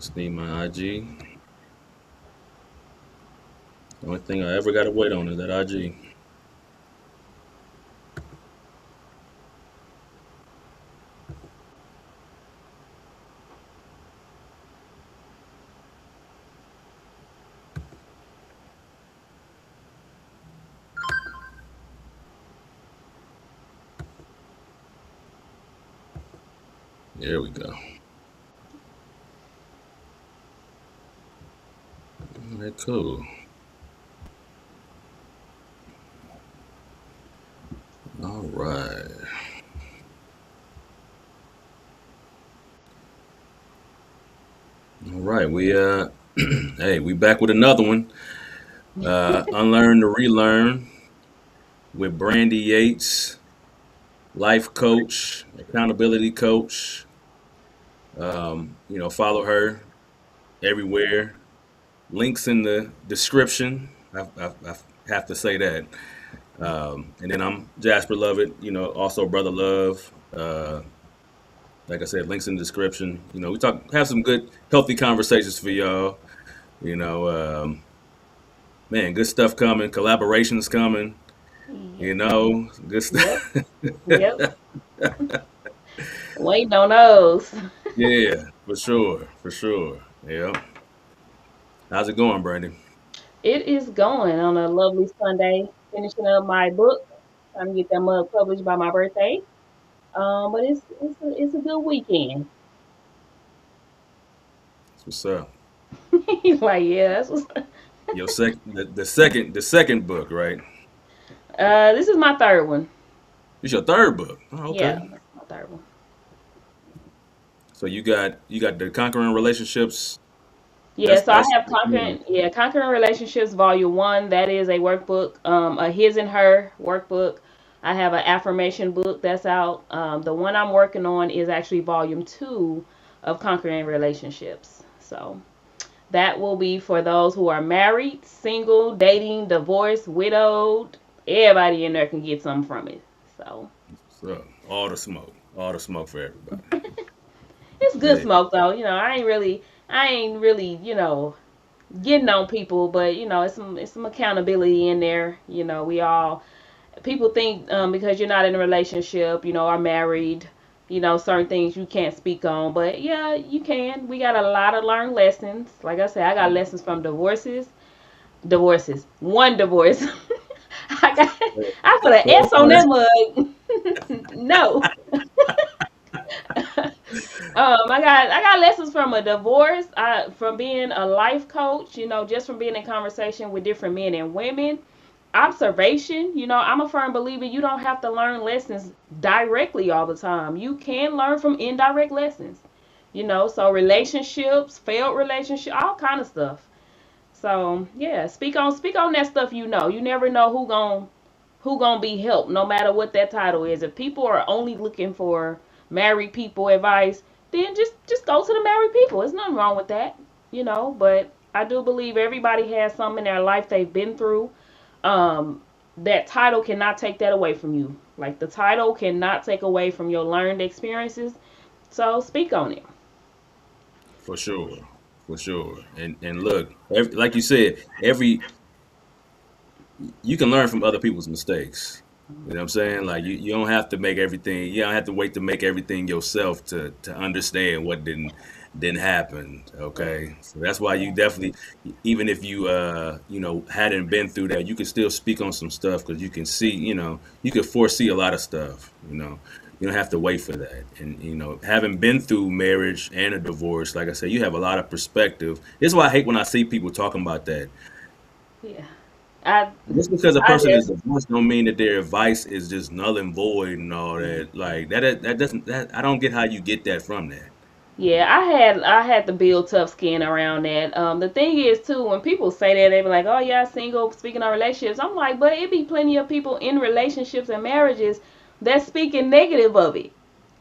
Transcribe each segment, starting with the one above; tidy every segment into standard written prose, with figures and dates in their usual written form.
Just need my IG. The only thing I ever got to wait on is that IG. There we go. All right, cool. All right. All right. Hey, we back with another one. Unlearn to relearn with Brandy Yates, life coach, accountability coach. Follow her everywhere. Links in the description. I have to say that. And then I'm Jasper Lovett, also Brother Love. Like I said, links in the description. We have some good, healthy conversations for y'all. You know, man, good stuff coming, collaborations coming. Good Yep. stuff. Yep. Waiting on those. Yeah, for sure, for sure. Yeah. How's it going, Brandon? It is going on a lovely Sunday, finishing up my book. Trying to get that mug published by my birthday. But it's a good weekend. What's up? He's like, yeah, that's what's. The second book, right? This is my third one. It's your third book. Oh, Yeah, okay. that's my third one. So you got the conquering relationships. Yeah, That's so I that's have Conquering Relationships Volume One. That is a workbook, a his and her workbook. I have an affirmation book that's out. The one I'm working on is actually Volume Two of Conquering Relationships. So that will be for those who are married, single, dating, divorced, widowed. Everybody in there can get something from it. So so all the smoke for everybody. it's good Yeah, smoke though. I ain't really, getting on people, but it's some accountability in there. We all people think because you're not in a relationship, are married, certain things you can't speak on, but yeah, you can. We got a lot of learned lessons. Like I said, I got lessons from divorces, one divorce. I got I put an so S on that mug. No. I got lessons from a divorce, from being a life coach, just from being in conversation with different men and women. Observation, I'm a firm believer you don't have to learn lessons directly all the time. You can learn from indirect lessons. So relationships, failed relationship, all kind of stuff. So yeah, speak on that stuff. You never know who gonna be helped, no matter what that title is. If people are only looking for married people advice, then just go to the married people. There's nothing wrong with that, But I do believe everybody has something in their life they've been through. That title cannot take that away from you. Like the title cannot take away from your learned experiences. So speak on it. for sure, for sure. And look, like you said, every you can learn from other people's mistakes. You know what I'm saying? Like you don't have to make everything. You don't have to wait to make everything yourself to understand what didn't happen. Yeah. Okay, so that's why you definitely, even if you hadn't been through that, you can still speak on some stuff because you can see, you can foresee a lot of stuff. You don't have to wait for that. And having been through marriage and a divorce, like I said, you have a lot of perspective. This is why I hate when I see people talking about that. Yeah. I Just because a I person is just divorced don't mean that their advice is just null and void and all that. Like that doesn't that I don't get how you get that from that. Yeah, I had to build tough skin around that. The thing is too, when people say that, they be like, "Oh yeah, single." Speaking of relationships, I'm like, but it be plenty of people in relationships and marriages that's speaking negative of it.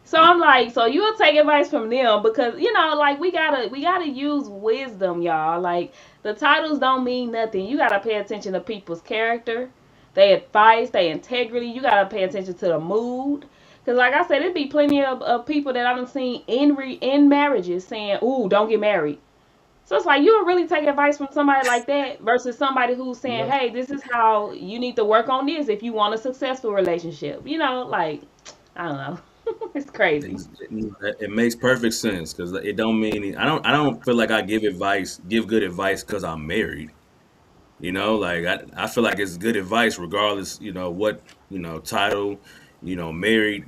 So I'm like, so you'll take advice from them because like we gotta use wisdom, y'all. Like the titles don't mean nothing. You gotta pay attention to people's character, their advice, their integrity. You gotta pay attention to the mood. Cause like I said, it'd be plenty of people that I've seen in marriages saying, "Ooh, don't get married." So it's like you don't really take advice from somebody like that versus somebody who's saying, Yeah. "Hey, this is how you need to work on this if you want a successful relationship." Like I don't know. It's crazy. It makes perfect sense because it don't mean I don't feel like I give good advice because I'm married. Like I feel like it's good advice regardless, what, title, married,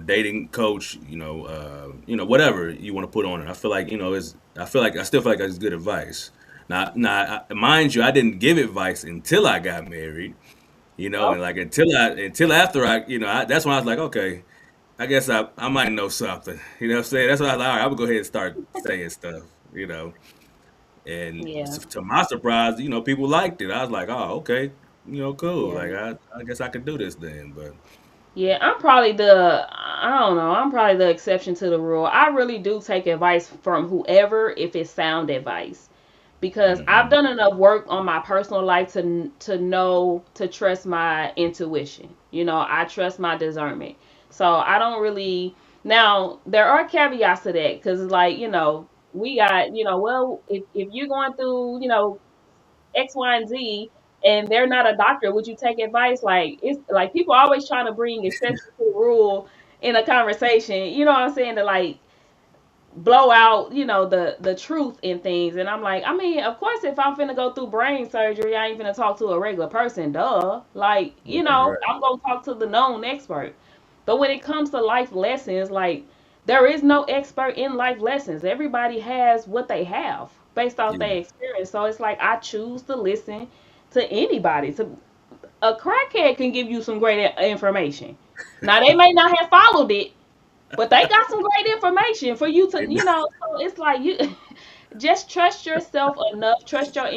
dating coach, whatever you want to put on it. I feel like, I still feel like it's good advice. Now, mind you, I didn't give advice until I got married, Oh, and like until after that's when I was like, okay, I guess I might know something. You know what I'm saying? That's why I was like, all right, I'm gonna go ahead and start saying stuff. And yeah. to my surprise, people liked it. I was like, oh, okay, cool. Yeah. Like, I guess I could do this then. But Yeah, I'm probably the I don't know, I'm probably the exception to the rule. I really do take advice from whoever if it's sound advice because I've hmm done enough work on my personal life to know to trust my intuition. I trust my discernment. So I don't really now there are caveats to that cuz it's like, we got, well, if you're going through, X, Y, and Z, and they're not a doctor, would you take advice? Like it's like people always trying to bring exception to the rule in a conversation. You know what I'm saying? To like blow out, the truth in things. And I'm like, I mean, of course, if I'm finna go through brain surgery, I ain't finna talk to a regular person. Duh. Like, right, right, I'm gonna talk to the known expert. But when it comes to life lessons, like there is no expert in life lessons. Everybody has what they have based off yeah, their experience. So it's like I choose to listen to anybody. To a crackhead can give you some great information. Now they may not have followed it, but they got some great information for you to, they know. So it's like you just trust yourself enough, trust your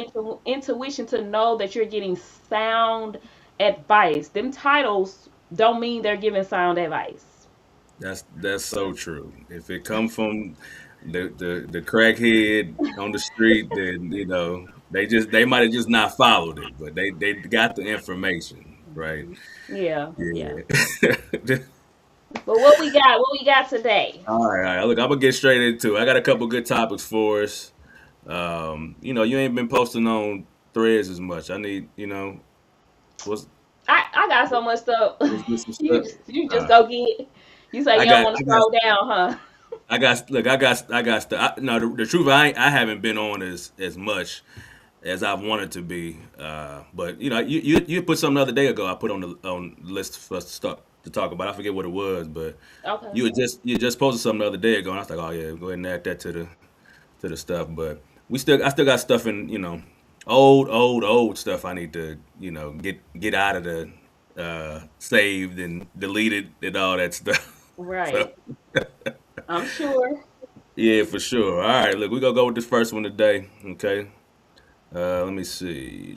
intuition to know that you're getting sound advice. Them titles don't mean they're giving sound advice. That's so true. If it come from the crackhead on the street, then they might have just not followed it, but they got the information, right? Mhm. Yeah, yeah. Yeah. But what we got today? All right, all right. Look, I'm gonna get straight into it. I got a couple good topics for us. You ain't been posting on threads as much. I need, what's I got so much stuff. let's get some you stuff. you just Uh, go get. You say I you don't got, want to I got, scroll down, huh? look, I got stuff. No, the truth, I haven't been on as much as I've wanted to be. But you put something the other day ago. I put on the list for us to talk about. I forget what it was, but Okay. you just posted something the other day ago, and I was like, oh yeah, go ahead and add that to the stuff. But I still got stuff in old stuff. I need to get out of the saved and deleted and all that stuff. So Right. I'm sure. yeah, for sure. All right, look, we gonna go with this first one today. Okay. Let me see.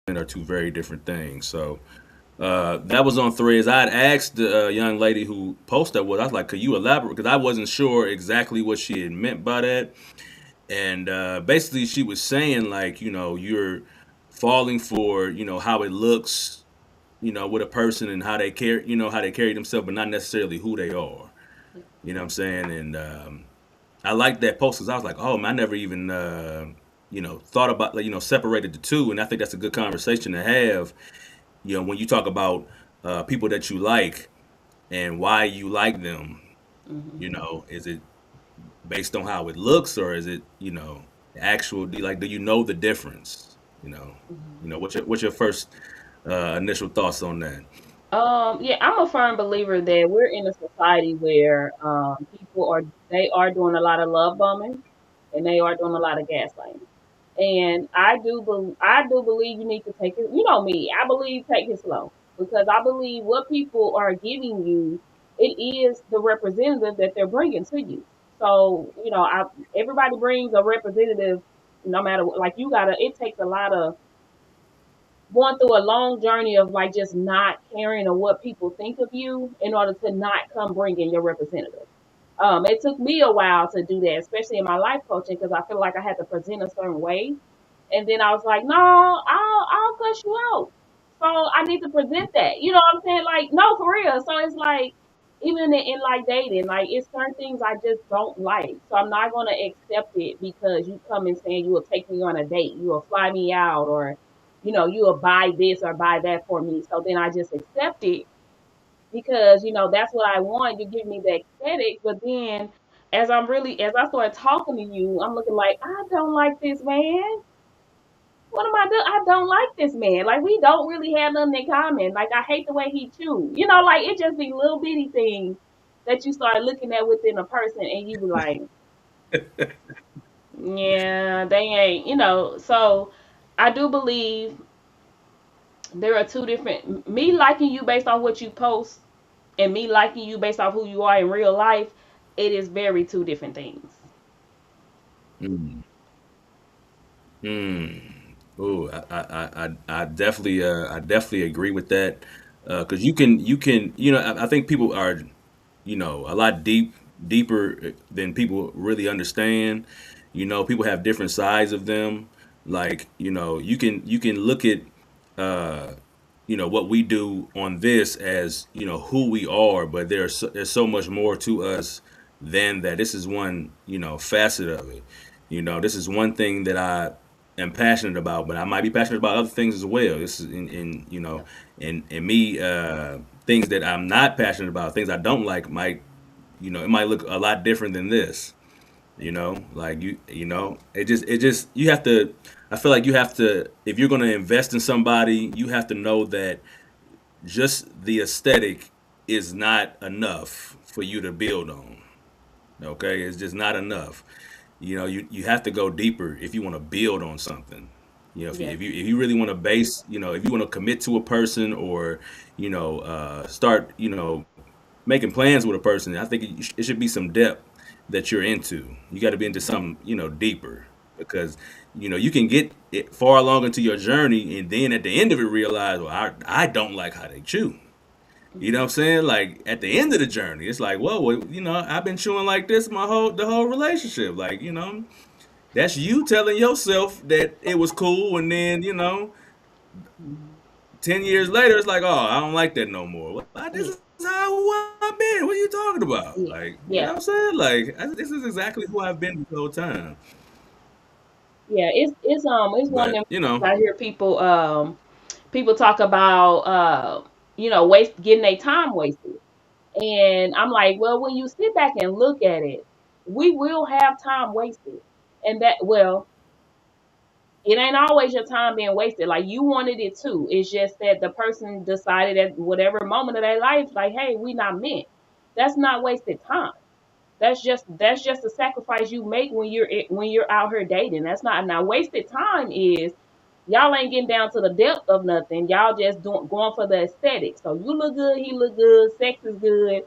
Are two very different things. So that was on Threads. I had asked the young lady who posted what I was like, could you elaborate? Because I wasn't sure exactly what she had meant by that. And basically, she was saying like, you're falling for, how it looks, with a person and how they carry themselves, but not necessarily who they are. You know what I'm saying? And I liked that post because I was like, oh man, I never even thought about like separated the two, and I think that's a good conversation to have. When you talk about people that you like and why you like them, Hmm. is it based on how it looks or is it actual? Do you know the difference? What's your first initial thoughts on that? Yeah, I'm a firm believer that we're in a society where people are doing a lot of love bombing and they are doing a lot of gaslighting. And I do believe you need to take it. You know me, I believe take it slow because I believe what people are giving you, it is the representative that they're bringing to you. So everybody brings a representative, no matter what. Like you gotta, it takes a lot of going through a long journey of like just not caring of what people think of you in order to not come bring in your representative. It took me a while to do that, especially in my life coaching, because I feel like I had to present a certain way. And then I was like, no, I'll cuss you out. So I need to present that. You know what I'm saying? Like, no, for real. So it's like, even in like dating, like it's certain things I just don't like. So I'm not gonna accept it because you come and saying you will take me on a date, you will fly me out, or you will buy this or buy that for me. So then I just accept it because that's what I want. You give me the aesthetic, but then as I start talking to you, I'm looking like I don't like this man. What am I doing? I don't like this man. Like we don't really have nothing in common. Like I hate the way he chew. Like it just be little bitty things that you start looking at within a person, and you be like, yeah, they ain't. So I do believe there are two different. Me liking you based on what you post, and me liking you based off who you are in real life. It is very two different things. Mm. Mm. Oh, I definitely agree with that. Because I think people are, a lot deeper than people really understand. People have different sides of them. Like, you can look at, uh, what we do on this as, who we are, but there's so much more to us than that. This is one, facet of it. This is one thing that I am passionate about, but I might be passionate about other things as well. This is and me, things that I'm not passionate about, things I don't like might, it might look a lot different than this. Like it just you have to. I feel like you have to, if you're going to invest in somebody, you have to know that just the aesthetic is not enough for you to build on. Okay, it's just not enough. You have to go deeper if you want to build on something. Yes. If you really want to base, if you want to commit to a person, or start, making plans with a person, I think it should be some depth that you're into. You got to be into something, deeper, because you can get it far along into your journey, and then at the end of it realize, well, I don't like how they chew. You know what I'm saying? Like at the end of the journey, it's like, whoa, well, I've been chewing like this the whole relationship. Like, that's you telling yourself that it was cool, and then 10 years later, it's like, oh, I don't like that no more. Well, this Yeah. is how I've been. What are you talking about? Yeah. Like, you know Yeah. what I'm saying? Like, this is exactly who I've been the whole time. Yeah. It's one of But them things I hear people talk about getting their time wasted. And I'm like, well, when you sit back and look at it, we will have time wasted. And it ain't always your time being wasted. Like you wanted it too. It's just that the person decided at whatever moment of their life, like, hey, we not meant. That's not wasted time. That's just a sacrifice you make when you're out here dating. That's not now wasted time is y'all ain't getting down to the depth of nothing. Y'all just doing going for the aesthetic. So you look good, he look good, sex is good.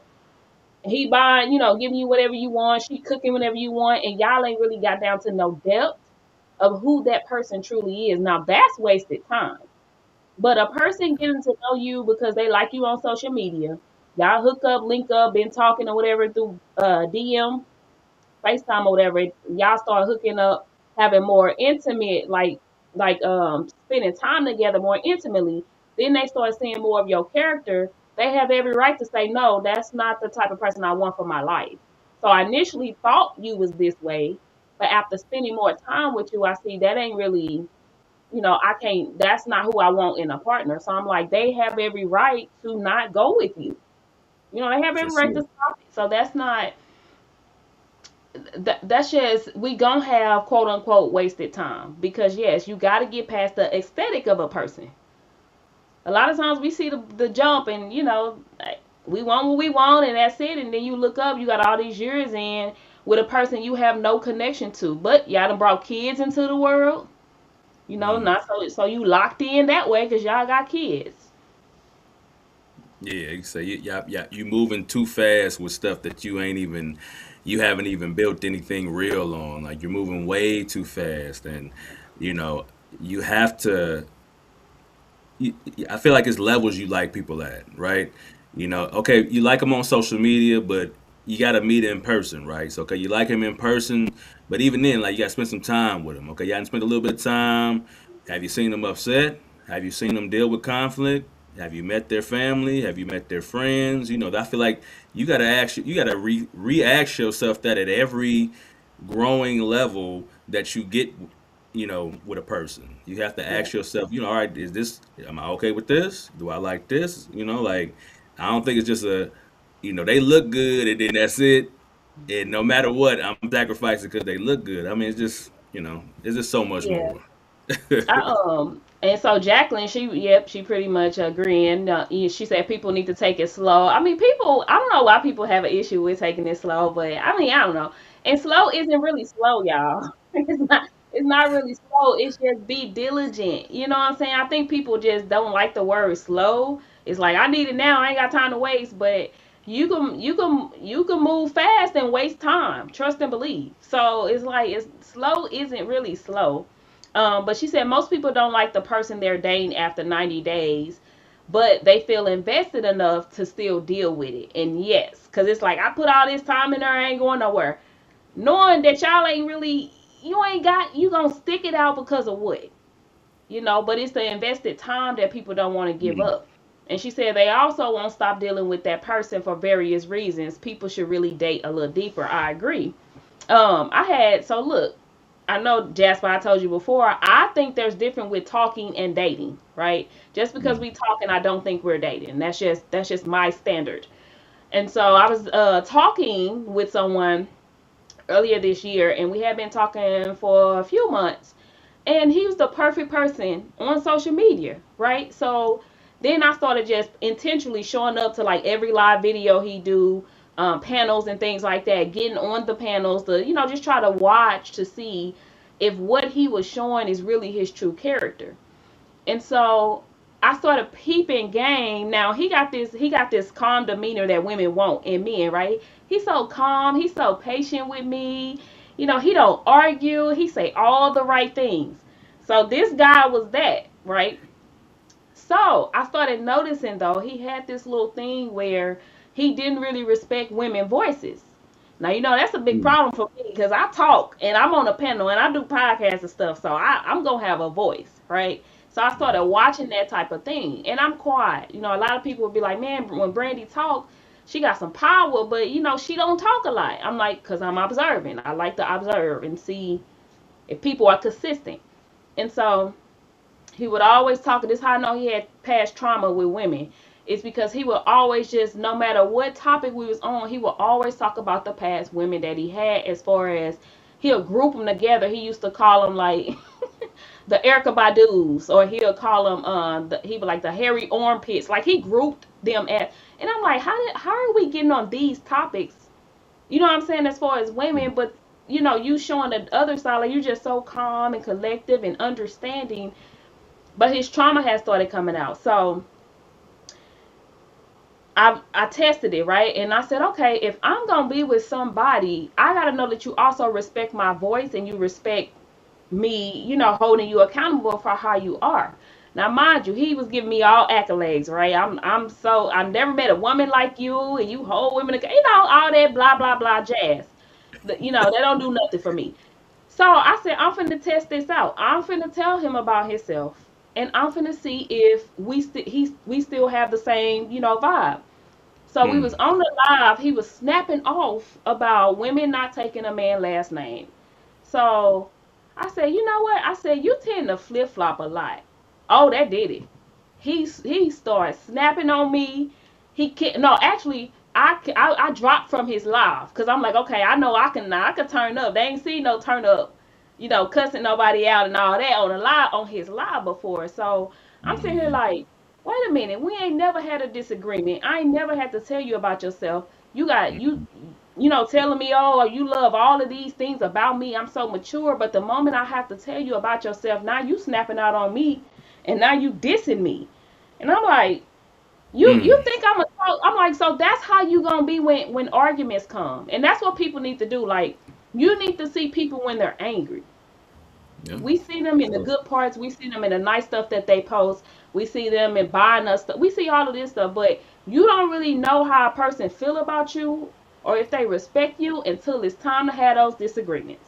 He buying, giving you whatever you want. She cooking whatever you want, and y'all ain't really got down to no depth of who that person truly is. Now that's wasted time. But a person getting to know you because they like you on social media, y'all hook up, link up, been talking or whatever through DM, FaceTime or whatever, y'all start hooking up, having more intimate, spending time together more intimately. Then they start seeing more of your character. They have every right to say, no, that's not the type of person I want for my life. So I initially thought you was this way, but after spending more time with you, I see that ain't really, I can't. That's not who I want in a partner. So I'm like, they have every right to not go with you. They have for every right to sure. stop it. So that's not that's just we gonna have quote unquote wasted time because yes, you got to get past the aesthetic of a person. A lot of times we see the jump and like, we want what we want and that's it, and then you look up, you got all these years in with a person you have no connection to, but y'all done brought kids into the world. Mm. Not so you locked in that way because y'all got kids. Yeah, you say you moving too fast with stuff that you haven't even built anything real on. Like you're moving way too fast, and you know you have to. I feel like it's levels you like people at, right? Okay, you like them on social media, but you got to meet in person, right? So, okay, you like him in person, but even then, like, you got to spend some time with him. Okay, you got to spend a little bit of time. Have you seen them upset? Have you seen them deal with conflict? Have you met their family? Have you met their friends? I feel like you got to re-ask yourself that at every growing level that you get, with a person. You have to Yeah. ask yourself, all right, am I okay with this? Do I like this? Like, I don't think it's just they look good and then that's it. And no matter what, I'm sacrificing because they look good. I mean, it's just so much Yeah. more. And so Jacqueline, yep, she pretty much agreeing. She said people need to take it slow. I mean, people, I don't know why people have an issue with taking it slow, but I mean, I don't know. And slow isn't really slow, y'all. It's not really slow. It's just be diligent. You know what I'm saying? I think people just don't like the word slow. It's like I need it now. I ain't got time to waste. But you can move fast and waste time. Trust and believe. So it's like it's slow isn't really slow. But she said most people don't like the person they're dating after 90 days, but they feel invested enough to still deal with it. And yes, because it's like I put all this time in there, I ain't going nowhere. Knowing that y'all ain't really, you gonna stick it out because of what? But it's the invested time that people don't want to give Mm, up. And she said they also won't stop dealing with that person for various reasons. People should really date a little deeper. I agree. So look, I know Jasper, I told you before, I think there's different with talking and dating, right? Just because mm, we talking, I don't think we're dating. That's just my standard. And so I was talking with someone earlier this year, and we had been talking for a few months, and he was the perfect person on social media, right? So then I started just intentionally showing up to like every live video he do, panels and things like that, getting on the panels to just try to watch to see if what he was showing is really his true character. And so I started peeping game. Now he got this calm demeanor that women want in men, right? He's so calm, he's so patient with me. He don't argue, he say all the right things. So this guy was that, right? So I started noticing though he had this little thing where he didn't really respect women voices. Now that's a big mm, problem for me because I talk and I'm on a panel and I do podcasts and stuff, so I'm gonna have a voice, right? So I started watching that type of thing, and I'm quiet. A lot of people would be like, "Man, when Brandy talk, she got some power, but she don't talk a lot." I'm like, "Cause I'm observing. I like to observe and see if people are consistent." And so he would always talk. This is how I know he had past trauma with women. It's because he would always just, no matter what topic we was on, he would always talk about the past women that he had. As far as he'll group them together, he used to call them like the Erica Badu's, or he'll call them he would like the hairy armpits. Like he grouped them at, and I'm like, how are we getting on these topics? You know what I'm saying? As far as women, but you showing the other side, like you're just so calm and collective and understanding, but his trauma has started coming out. So I tested it, right, and I said, okay, if I'm gonna be with somebody, I gotta know that you also respect my voice and you respect me, holding you accountable for how you are. Now, mind you, he was giving me all accolades, right? I never met a woman like you, and you hold women, all that blah blah blah jazz. They don't do nothing for me. So I said, I'm finna test this out. I'm finna tell him about himself, and I'm finna see if we still have the same, vibe. So we mm, was on the live. He was snapping off about women not taking a man last name. So I said, you know what? I said you tend to flip flop a lot. Oh, that did it. He started snapping on me. He can no actually. I dropped from his live because I'm like, okay, I know I can turn up. They ain't seen no turn up, cussing nobody out and all that on his live before. So I'm sitting here mm, like, wait a minute, we ain't never had a disagreement. I ain't never had to tell you about yourself. You got telling me, oh, you love all of these things about me. I'm so mature, but the moment I have to tell you about yourself, now you snapping out on me, and now you dissing me, and I'm like, you mm. think I'm a talk? I'm like, so that's how you gonna be when arguments come, and that's what people need to do. Like, you need to see people when they're angry. Yeah. We see them in the good parts. We see them in the nice stuff that they post. We see them and buying us stuff. We see all of this stuff, but you don't really know how a person feel about you or if they respect you until it's time to have those disagreements.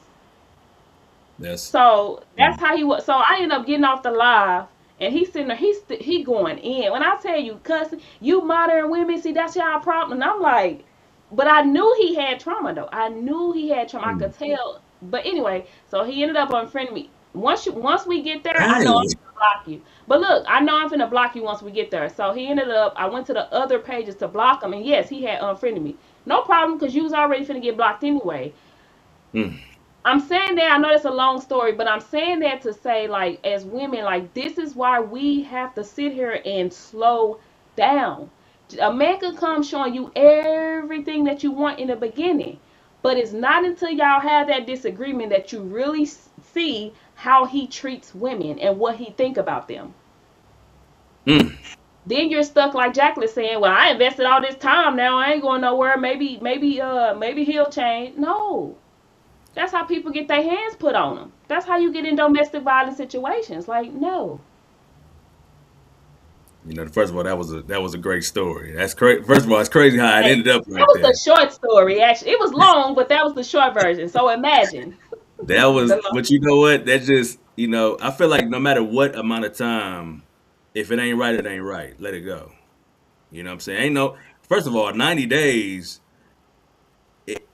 That's So that's mm, how he was. So I ended up getting off the live, and he's sitting there. He going in. When I tell you, cussing, you modern women, see that's y'all problem. And I'm like, but I knew he had trauma though. I knew he had trauma. I mm. could tell. But anyway, so he ended up unfriending me. Once we get there, I know I'm Dang. gonna block you. But look, I know I'm gonna block you once we get there. So he ended up. I went to the other pages to block him, and yes, he had unfriended me. No problem, cause you was already finna get blocked anyway. Mm. I'm saying that I know it's a long story, but I'm saying that to say, like, as women, like, this is why we have to sit here and slow down. A man could come showing you everything that you want in the beginning, but it's not until y'all have that disagreement that you really see how he treats women and what he think about them. Mm. Then you're stuck like Jacqueline saying, "Well, I invested all this time. Now I ain't going nowhere. Maybe he'll change." No, that's how people get their hands put on them. That's how you get in domestic violence situations. Like, no. First of all, that was a great story. That's crazy. First of all, it's crazy how it Hey, ended up that like was that. the short story, actually. It was long, but that was the short version. So imagine. That was, The long. but you know what? That just, I feel like no matter what amount of time, if it ain't right, it ain't right. Let it go. You know what I'm saying? Ain't no. First of all, 90 days.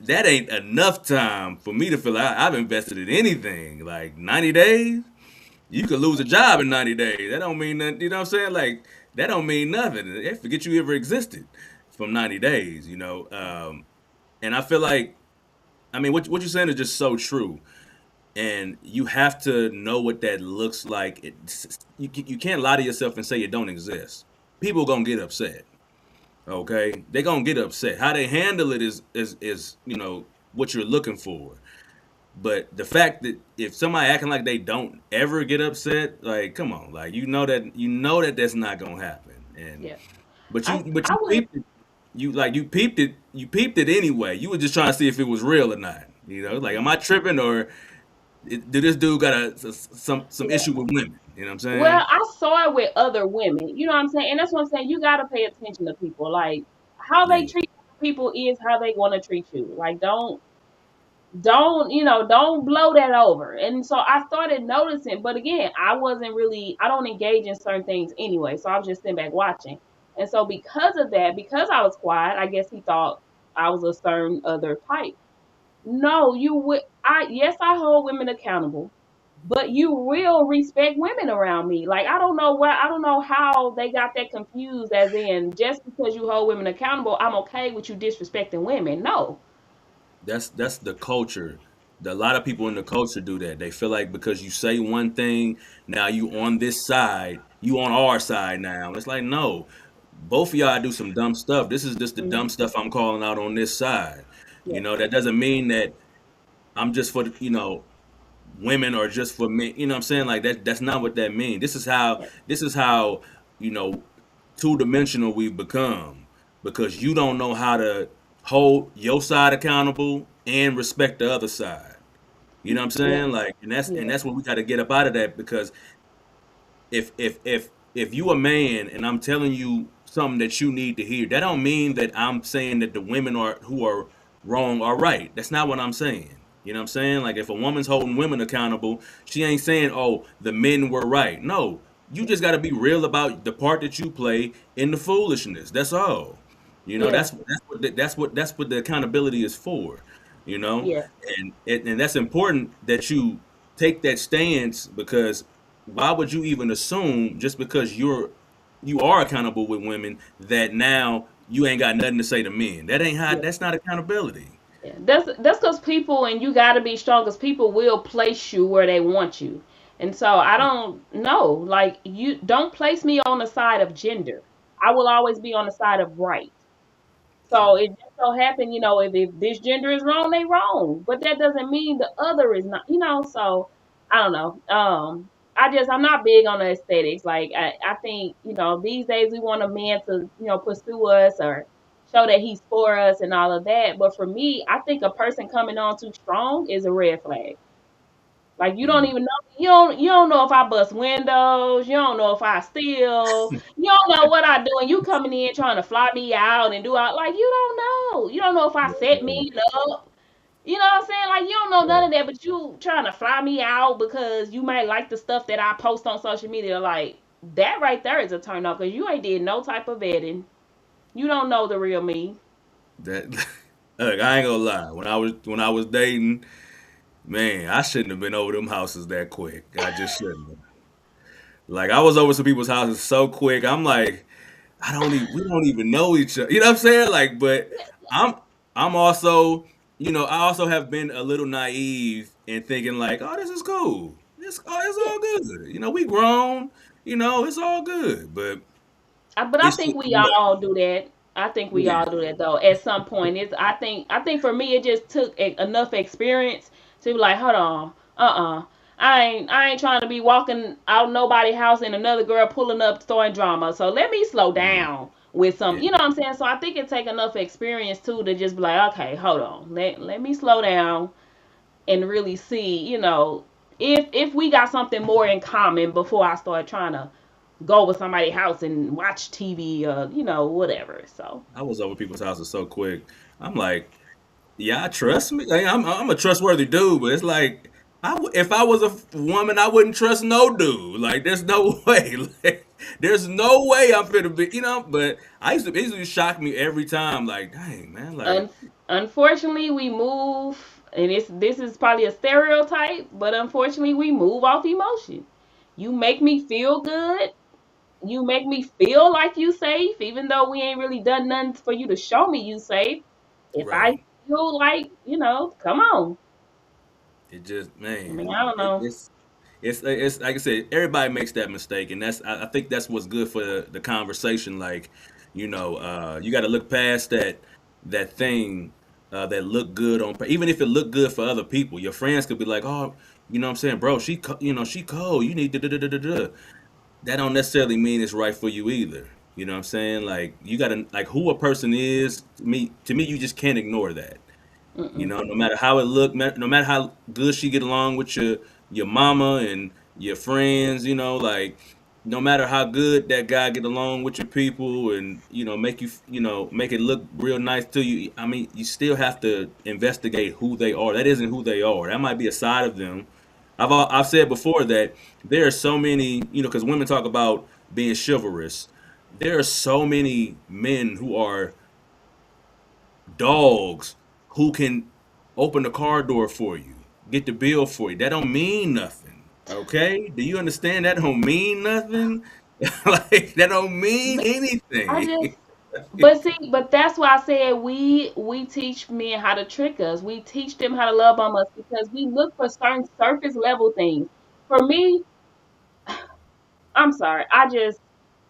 That ain't enough time for me to feel like I've invested in anything. Like 90 days, you could lose a job in 90 days. That don't mean nothing. You know what I'm saying? Like that don't mean nothing. They forget you ever existed from 90 days. And I feel like, I mean, what you're saying is just so true. And you have to know what that looks like. You can't lie to yourself and say it don't exist. People gonna get upset. Okay, they gonna get upset. How they handle it is what you're looking for. But the fact that if somebody acting like they don't ever get upset, like come on, like you know that that's not gonna happen. And Yeah. but I, you but I you would, peeped it. You peeped it anyway. You were just trying to see if it was real or not. Like am I tripping or did this dude got some yeah. issue with women? You know what I'm Well, saying? I saw it with other women. You know what I'm saying? And that's what I'm saying. You got to pay attention to people. Like, how they Yeah. treat people is how they want to treat you. Like, don't blow that over. And so I started noticing, but again, I don't engage in certain things anyway, so I was just sitting back watching. And so because of that, because I was quiet, I guess he thought I was a certain other type. No, you would I yes, I hold women accountable, but you will respect women around me. Like, I don't know how they got that confused, as in just because you hold women accountable, I'm okay with you disrespecting women. No. That's the culture. A lot of people in the culture do that. They feel like because you say one thing, now you on this side, you on our side now. It's like no, both of y'all do some dumb stuff. This is just the dumb Mhm. stuff I'm calling out on this side. Yeah. That doesn't mean that I'm just for women or just for men. You know what I'm saying? Like that's not what that means. This is how you know two dimensional we've become because you don't know how to hold your side accountable and respect the other side. You know what I'm Yeah. saying? Like, and that's and Yeah. that's what we got to get up out of that because if you a man and I'm telling you something that you need to hear, that don't mean that I'm saying that the women are who are wrong are right. That's not what I'm saying. You know what I'm saying? Like if a woman's holding women accountable, she ain't saying, "Oh, the men were right." No, you just got to be real about the part that you play in the foolishness. That's all. Yeah. That's what the accountability is for. You know, Yeah. and that's important that you take that stance because why would you even assume just because you are accountable with women that now you ain't got nothing to say to men? That ain't how. Yeah. That's not accountability. Yeah. That's because people, and you got to be strong because people will place you where they want you. And so I don't know. Like, you don't place me on the side of gender. I will always be on the side of right. So it just so happened, if this gender is wrong, they wrong. But that doesn't mean the other is not, so I don't know. I'm not big on the aesthetics. Like, I think, these days we want a man to, pursue us or show that he's for us and all of that. But for me, I think a person coming on too strong is a red flag. Like you don't Mm. even know you don't know if I bust windows, you don't know if I steal, you don't know what I do, and you coming in trying to fly me out and do all like you don't know. You don't know if I set Right. me up. You know what I'm saying? Like you don't know none Right. of that, but you trying to fly me out because you might like the stuff that I post on social media. Like that right there is a turn off because you ain't did no type of vetting. You don't know the real me. That look, I ain't gonna lie. When I was dating, man, I shouldn't have been over them houses that quick. I just shouldn't have. Like I was over some people's houses so quick. I'm like, we don't even know each other. You know what I'm saying? Like, but I'm I'm also, I also have been a little naive in thinking like, oh, this is cool. It's Yeah, all good. We grown. It's all good. But but I it's think just, we all do that. I think we yeah, all do that though. At some point, it's I think for me it just took enough experience to be like, hold on, I ain't trying to be walking out nobody house and another girl pulling up throwing drama. So let me slow mhm, down with some, yeah, you know what I'm saying. So I think it take enough experience too to just be like, okay, hold on, let me slow down and really see, if we got something more in common before I start trying to go with somebody's house and watch TV or whatever. So I was over people's houses so quick. I'm like, yeah, I trust me. Like, I'm a trustworthy dude, but it's like if I was a woman, I wouldn't trust no dude. Like, there's no way. Like, there's no way I'm fit to be. But it used to shock me every time. Like, dang man, like, un- unfortunately, we move, and this is probably a stereotype, but unfortunately, we move off emotion. You make me feel good. You make me feel like you safe, even though we ain't really done nothing for you to show me you safe. If I right. feel like, come on. It just, I mean, man, I don't know. it's like I said, everybody makes that mistake, and I think that's what's good for the conversation. Like, you got to look past that thing that look good even if it look good for other people. Your friends could be like, oh, you know what I'm saying, bro, she cold. You need to. That don't necessarily mean it's right for you either. You know what I'm saying? Like, you got to like who a person is. To me, you just can't ignore that. Mm-mm. No matter how it look, no matter how good she get along with your mama and your friends, like no matter how good that guy get along with your people and make make it look real nice to you. I mean, you still have to investigate who they are. That isn't who they are. That might be a side of them. I've said before that there are so many, because women talk about being chivalrous. There are so many men who are dogs who can open the car door for you, get the bill for you. That don't mean nothing. Okay? Do you understand? That don't mean nothing. Like that don't mean I just anything. but that's why I said we teach men how to trick us. We teach them how to love on us because we look for certain surface level things. For me, I'm sorry.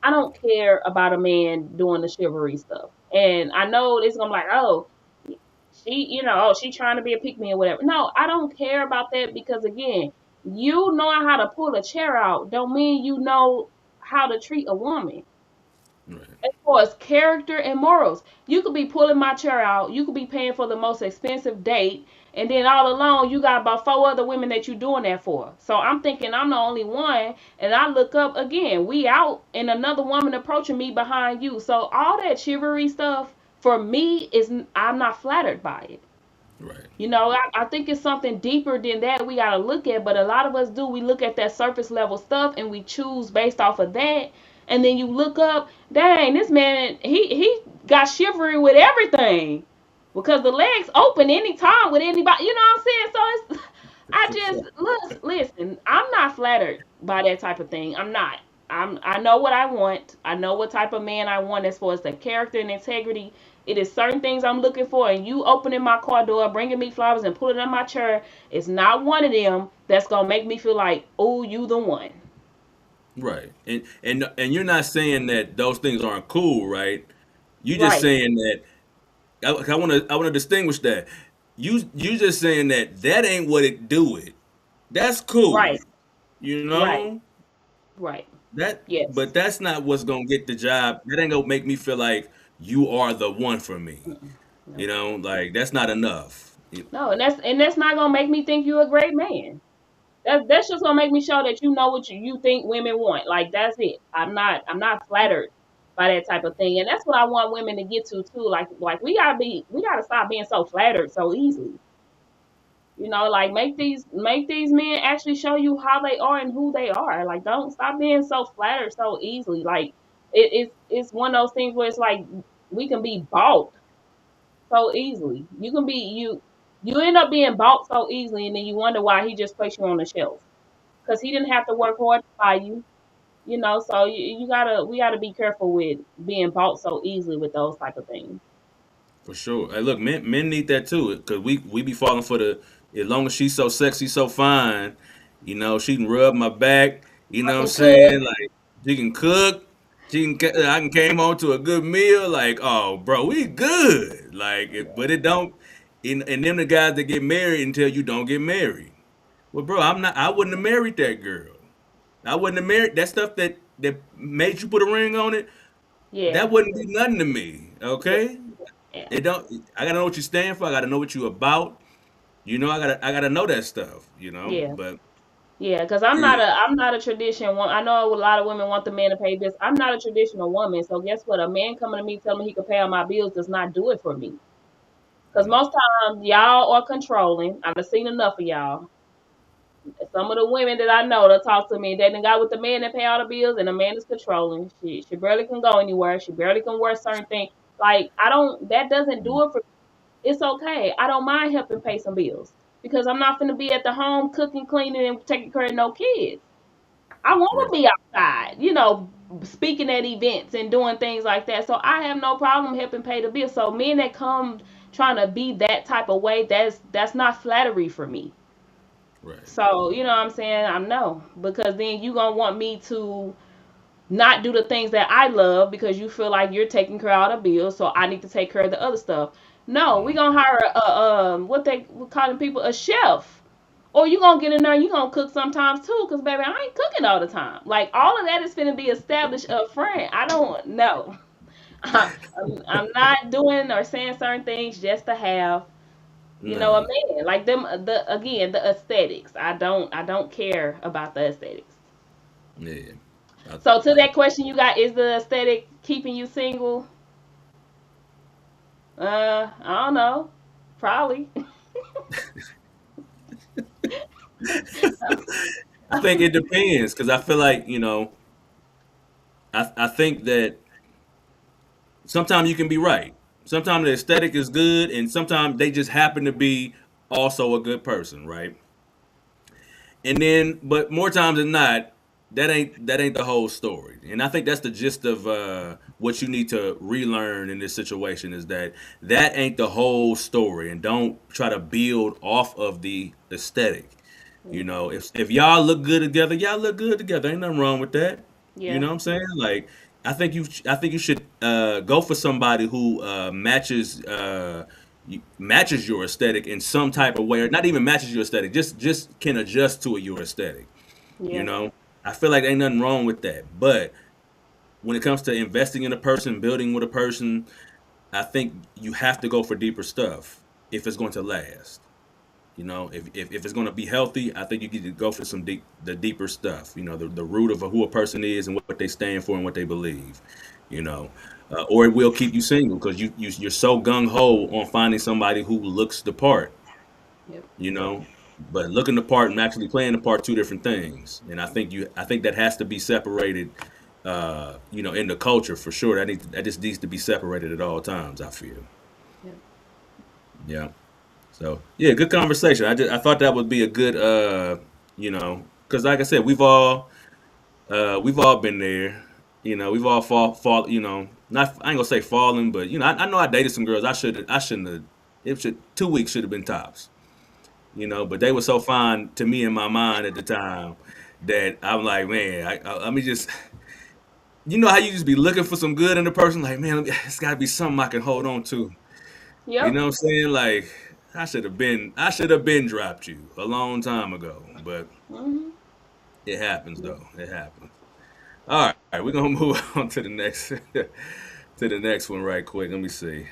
I don't care about a man doing the chivalry stuff. And I know it's gonna be like, oh, she trying to be a pick me or whatever. No, I don't care about that because again, you knowing how to pull a chair out don't mean you know how to treat a woman Right. as far as character and morals. You could be pulling my chair out, you could be paying for the most expensive date, and then all along you got about four other women that you doing that for. So I'm thinking I'm the only one, and I look up again, we out, and another woman approaching me behind you. So all that chivalry stuff for me is I'm not flattered by it. Right. I think it's something deeper than that we got to look at, but a lot of us do. We look at that surface level stuff and we choose based off of that. And then you look up, dang, this man, he got chivalry with everything because the legs open anytime with anybody. You know what I'm saying? So it's, I That's a just, fact. listen, I'm not flattered by that type of thing. I'm not. I know what I want. I know what type of man I want as far as the character and integrity. It is certain things I'm looking for, and you opening my car door, bringing me flowers, and putting on my chair is not one of them that's gonna make me feel like, oh, you the one. Right. And you're not saying that those things aren't cool, right? You just Right, saying that I want to distinguish that. You just saying that ain't what it do it. That's cool. right, You right, know? right. That Yes. but that's not what's gonna get the job. That ain't gonna make me feel like you are the one for me. Mm-mm. No, Like that's not enough. no, and that's not gonna make me think you're a great man. That's just gonna make me show that you know what you think women want. Like that's it. I'm not flattered by that type of thing. And that's what I want women to get to too. Like we gotta stop being so flattered so easily. Like make these men actually show you how they are and who they are. Like don't stop being so flattered so easily. Like it's one of those things where it's like we can be bought so easily. You end up being bought so easily, and then you wonder why he just placed you on the shelf because he didn't have to work hard to buy you. So we gotta be careful with being bought so easily with those type of things. For sure. Hey, look, men need that too, because we be falling for the as long as she's so sexy, so fine, she can rub my back. You know I what I'm can cook. saying? Like she can cook. I can came home to a good meal. Like, oh, bro, we good. Like, but it don't. And them the guys that get married until you don't get married. Well, bro, I'm not. I wouldn't have married that girl. I wouldn't have married that stuff that made you put a ring on it. Yeah, That wouldn't be nothing to me. yeah, Okay. yeah, It don't. I gotta know what you stand for. I gotta know what you about. I gotta know that stuff. yeah. But Yeah, because I'm not yeah, a I'm not a tradition one. I know a lot of women want the man to pay this. I'm not a traditional woman, so guess what? A man coming to me telling me he could pay all my bills does not do it for me. Because most times y'all are controlling. I've seen enough of y'all. Some of the women that I know that talk to me, they done got with the man that pay all the bills, and the man is controlling. She barely can go anywhere. She barely can wear certain things. Like I don't. That doesn't do it for. It's okay. I don't mind helping pay some bills because I'm not gonna be at the home cooking, cleaning, and taking care of no kids. I want right, to be outside, speaking at events and doing things like that. So I have no problem helping pay the bill. So men that come trying to be that type of way, that's not flattery for me. right, So you know what I'm saying? I'm no, because then you gonna want me to not do the things that I love because you feel like you're taking care of all the bills, so I need to take care of the other stuff. No, we gonna hire what they calling people a chef, or you gonna get in there and you gonna cook sometimes too, cause baby I ain't cooking all the time. Like all of that is gonna be established up front. I don't know. I'm not doing or saying certain things just to have a nah, man like them. The aesthetics. I don't care about the aesthetics. yeah, I, So to I, that question you got, is the aesthetic keeping you single? I don't know. Probably. I think it depends because I feel like I think that sometimes you can be right. Sometimes the aesthetic is good, and sometimes they just happen to be also a good person, right? And then, but more times than not, that ain't the whole story. And I think that's the gist of what you need to relearn in this situation is that ain't the whole story. And don't try to build off of the aesthetic. If y'all look good together, y'all look good together. Ain't nothing wrong with that. You Yeah. know what I'm saying? Like I think you should go for somebody who matches your aesthetic in some type of way, or not even matches your aesthetic, just can adjust to your aesthetic. You Yeah. know, I feel like ain't nothing wrong with that. But when it comes to investing in a person, building with a person, I think you have to go for deeper stuff if it's going to last. If it's going to be healthy, I think you get to go for the deeper stuff. The root of who a person is and what they stand for and what they believe. You know, or it will keep you single because you're so gung ho on finding somebody who looks the part. Yep. You know, but looking the part and actually playing the part, two different things. And I think that has to be separated. In the culture for sure. That just needs to be separated at all times. I feel. Yep. Yeah. So yeah, good conversation. I thought that would be a good because like I said, we've all been there. We've all fall. Not I ain't gonna say fallen, but I know I dated some girls. I shouldn't have. It should 2 weeks should have been tops. But they were so fine to me in my mind at the time that I'm like, man, let me just. You know how you just be looking for some good in a person, like man, it's got to be something I can hold on to. You Yep. know what I'm saying? Like I should have been dropped you a long time ago, but Hmm. it happens though. It happens. All right, we're gonna move on to the next to the next one right quick. Let me see.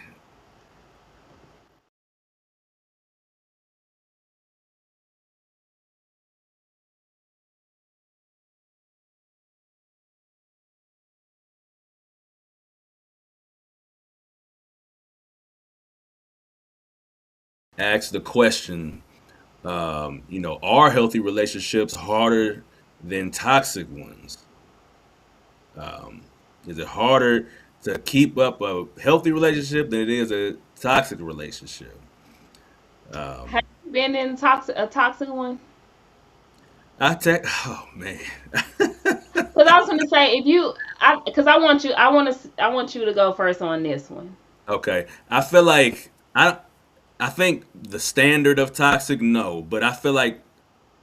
ask the question, are healthy relationships harder than toxic ones? Is it harder to keep up a healthy relationship than it is a toxic relationship? Have you been in a toxic one? Oh man. Because I was going to say, if you, because I want you to go first on this one. Okay, I feel like I think the standard of toxic, no, but I feel like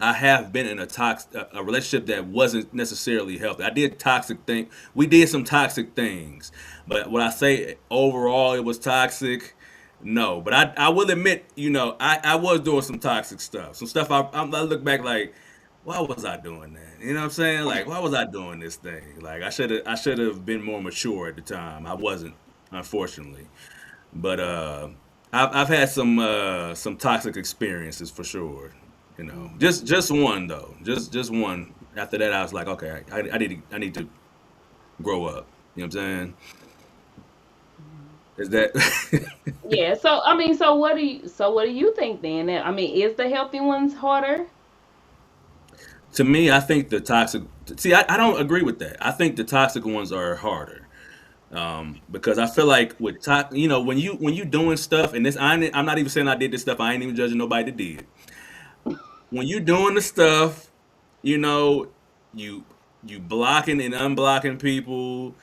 I have been in a relationship that wasn't necessarily healthy. I did toxic thing. We did some toxic things, but when I say overall it was toxic, no. But I will admit, I was doing some toxic stuff. Some stuff I look back like, why was I doing that? You know what I'm saying? Like, why was I doing this thing? Like, I should have been more mature at the time. I wasn't, unfortunately. But I've had some toxic experiences for sure. Just one though, just one. After that, I was like, okay, I need to grow up. You know what I'm saying? Is that Yeah. So I mean, so what do you think then? I mean, is the healthy ones harder? to me? I think the toxic. See, I don't agree with that. I think the toxic ones are harder. Because I feel like with when you doing stuff, and I'm not even saying I did this stuff. I ain't even judging nobody that did. When you doing the stuff, you know, you you blocking and unblocking people,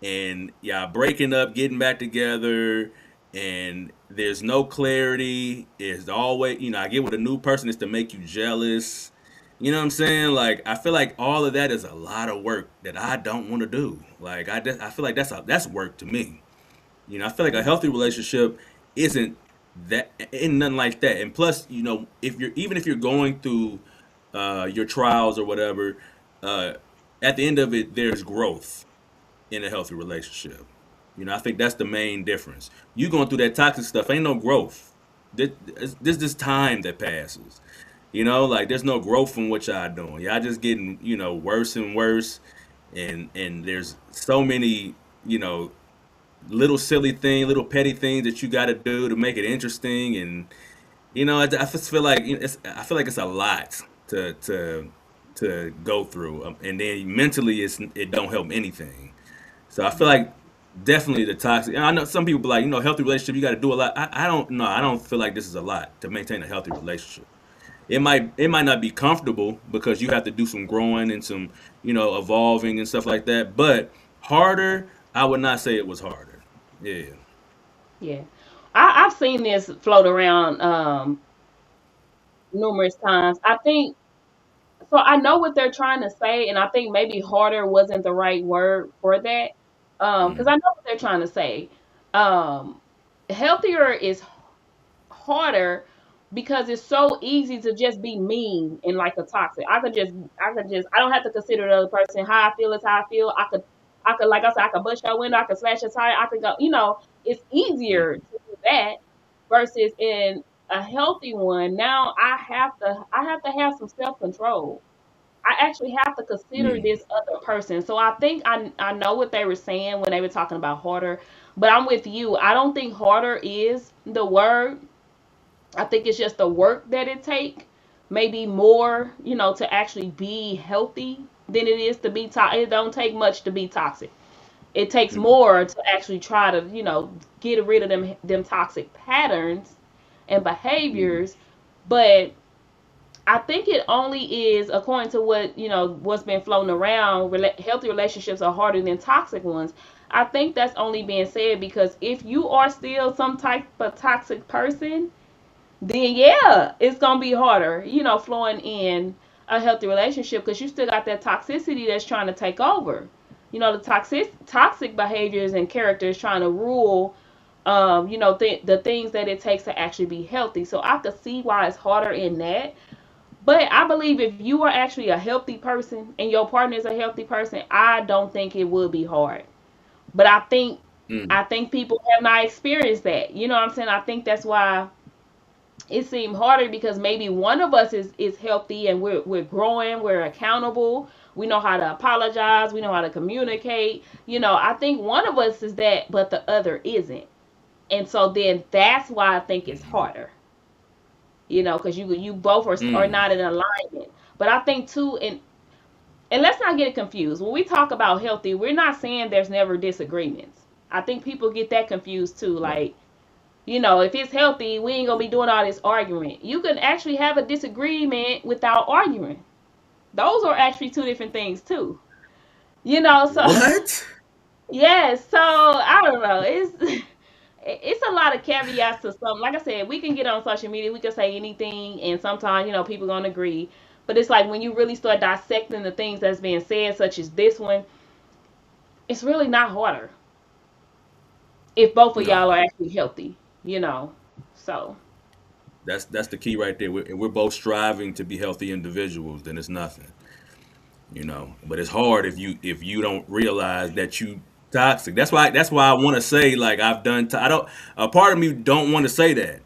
and y'all breaking up, getting back together, and there's no clarity. It's always, I get with a new person is to make you jealous. You know what I'm saying? Like I feel like all of that is a lot of work that I don't want to do. Like I feel like that's work to me. I feel like a healthy relationship isn't that, ain't nothing like that. And plus, if you're going through your trials or whatever, uh, at the end of it, there's growth in a healthy relationship. I think that's the main difference. You going through that toxic stuff, ain't no growth. There's this time that passes. Like there's no growth from what y'all doing. Y'all just getting, worse and worse. And there's so many, you know, little silly thing, little petty things that you got to do to make it interesting. And I just feel like it's a lot to go through, and then mentally it don't help anything. So I feel like definitely the toxic. And I know some people be like, healthy relationship, you got to do a lot. I don't know. I don't feel like this is a lot to maintain a healthy relationship. It might not be comfortable because you have to do some growing and some evolving and stuff like that. But harder, I would not say it was harder. Yeah. Yeah. I've seen this float around numerous times. I think so. I know what they're trying to say, and I think maybe harder wasn't the right word for that. Because Mm. I know what they're trying to say. Um, Healthier is harder because it's so easy to just be mean and like a toxic. I don't have to consider the other person. How I feel is how I feel. I could, like I said, I could bust your window, I could slash your tire, I could go, it's easier to do that versus in a healthy one. Now I have to have some self control. I actually have to consider Mm. this other person. So I think I know what they were saying when they were talking about harder, but I'm with you. I don't think harder is the word. I think it's just the work that it take, maybe more, to actually be healthy than it is to be toxic. It don't take much to be toxic. It takes Mm. more to actually try to, get rid of them toxic patterns and Mm. behaviors. But I think it only is, according to what what's been floating around. Healthy relationships are harder than toxic ones. I think that's only being said because if you are still some type of toxic person, then yeah, it's gonna be harder, flowing in a healthy relationship because you still got that toxicity that's trying to take over. The toxic behaviors and characters trying to rule. The things that it takes to actually be healthy. So I could see why it's harder in that. But I believe if you are actually a healthy person and your partner is a healthy person, I don't think it would be hard. But I think Mm. I think people have not experienced that. You know what I'm saying? I think that's why it seemed harder because maybe one of us is healthy and we're growing, we're accountable, we know how to apologize, we know how to communicate. I think one of us is that, but the other isn't. And so then that's why I think it's harder. because you both are Mm. not in alignment. But I think too, and let's not get it confused. When we talk about healthy, we're not saying there's never disagreements. I think people get that confused too. Right. Like, if it's healthy, we ain't gonna be doing all this argument. You can actually have a disagreement without arguing. Those are actually two different things too. So What? yes, so I don't know. It's a lot of caveats to something. Like I said, we can get on social media, we can say anything, and sometimes people gonna agree. But it's like when you really start dissecting the things that's being said, such as this one, it's really not harder if both of y'all No. are actually healthy. You know, so That's the key right there. We're both striving to be healthy individuals. Then it's nothing, But it's hard if you don't realize that you toxic. That's why I want to say like I've done. I don't. A part of me don't want to say that,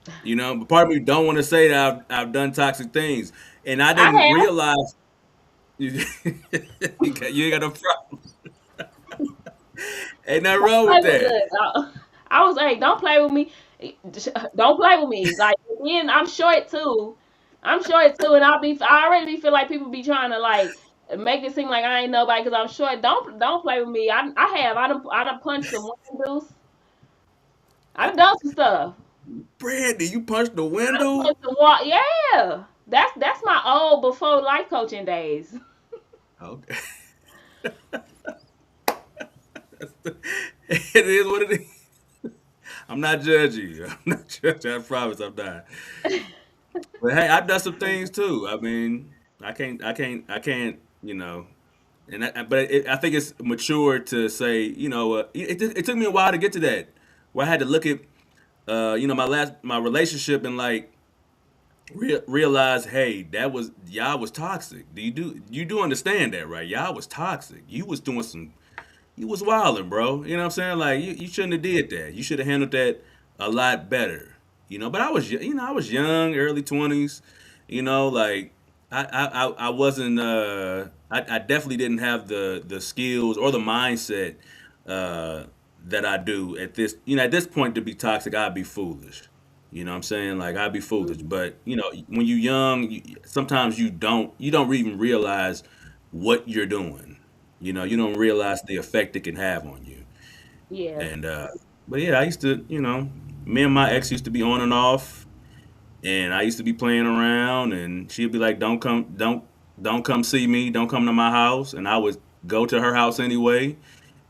But part of me don't want to say that I've done toxic things, and I I didn't have. realize. You ain't got no problem. Ain't nothing Don't wrong play with with that. look. I was like, don't play with me. Don't play with me. Like again, I'm short too. I'm short too, and I already feel like people be trying to like make it seem like I ain't nobody because I'm short. Don't play with me. I done punched some windows. I done done some stuff. Brandy, you punched the I done window. punched some wall. Yeah, that's my old before life coaching days. Okay. It is what it is. I'm not judging you. I'm not judging. I promise I'm not. But hey, I've done some things too. I mean, I can't. But I think it's mature to say, it took me a while to get to that, where I had to look at, my relationship and like realize, hey, that was y'all was toxic. You do understand that, right? Y'all was toxic. You was wilding, bro. You know what I'm saying? Like you shouldn't have did that. You should have handled that a lot better. But I was young, early 20s. Like I wasn't. I definitely didn't have the skills or the mindset uh, that I do at this. At this point to be toxic, I'd be foolish. You know what I'm saying? Like I'd be foolish. But when you're young, sometimes you don't even realize what you're doing. You don't realize the effect it can have on you. Yeah. And but yeah, I used to, me and my ex used to be on and off, and I used to be playing around, and she'd be like, don't come see me, don't come to my house," and I would go to her house anyway,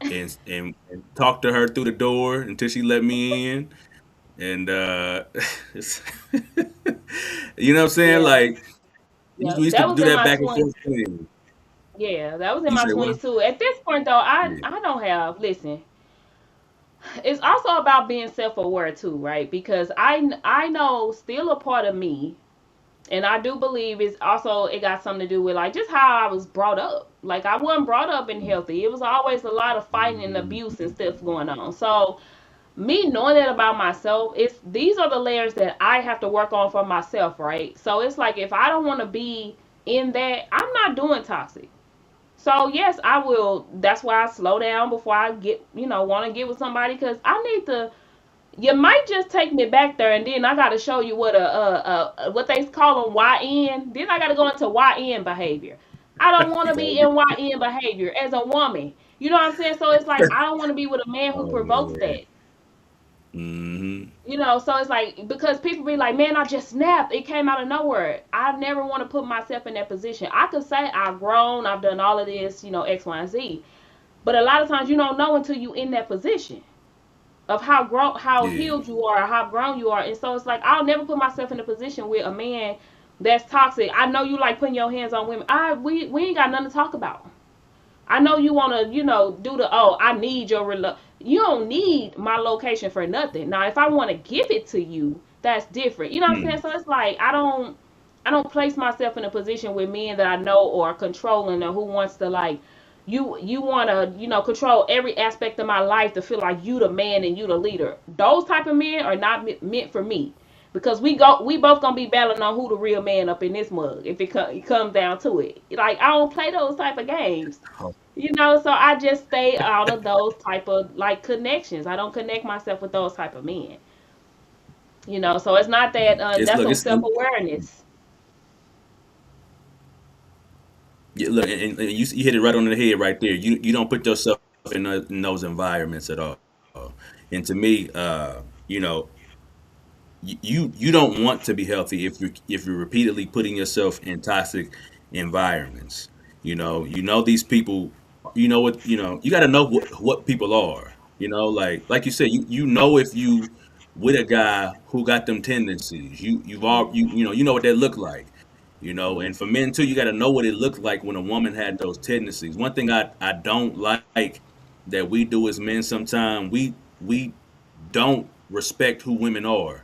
and talk to her through the door until she let me in, and you know what I'm saying? Yeah. Like Yeah. we used to That was do in that my back and 20s. forth thing. Yeah, that was in You my say what? 20s too. At this point though, I Yeah. I don't have. Listen, it's also about being self-aware too, right? Because I know still a part of me, and I do believe it got something to do with like just how I was brought up. Like I wasn't brought up in healthy. It was always a lot of fighting and abuse and stuff going on. So me knowing that about myself, it's these are the layers that I have to work on for myself, right? So it's like if I don't want to be in that, I'm not doing toxic. So yes, I will. That's why I slow down before I want to get with somebody because I need to. You might just take me back there, and then I got to show you what they call them YN. Then I got to go into YN behavior. I don't want to be in YN behavior as a woman. You know what I'm saying? So it's like I don't want to be with a man who Oh provokes man. that. Hmm. So it's like because people be like, man, I just snapped. It came out of nowhere. I never want to put myself in that position. I could say I've grown, I've done all of this, X, Y, and Z. But a lot of times you don't know until you in that position of how Yeah. healed you are, how grown you are. And so it's like I'll never put myself in a position with a man that's toxic. I know you like putting your hands on women. We ain't got nothing to talk about. I know you want to, do I need you don't need my location for nothing. Now, if I want to give it to you, that's different. You know what I'm saying? Hmm. So it's like I don't place myself in a position with men that I know or are controlling or who wants to like you want to, control every aspect of my life to feel like you the man and you the leader. Those type of men are not meant for me. Because we both gonna be battling on who the real man up in this mug if it comes down to it. Like I don't play those type of games. So I just stay out of those type of like connections. I don't connect myself with those type of men. So it's not that It's that's look, some it's self-awareness. yeah, look, and you hit it right on the head right there. You don't put yourself in those environments at all. And to me, you know, you don't want to be healthy if you're repeatedly putting yourself in toxic environments. You know these people. You know what you got to know what people are. Like you said, you know if you with a guy who got them tendencies. You've all you know what they look like. And for men too, you got to know what it looked like when a woman had those tendencies. One thing I don't like that we do as men sometimes we don't respect who women are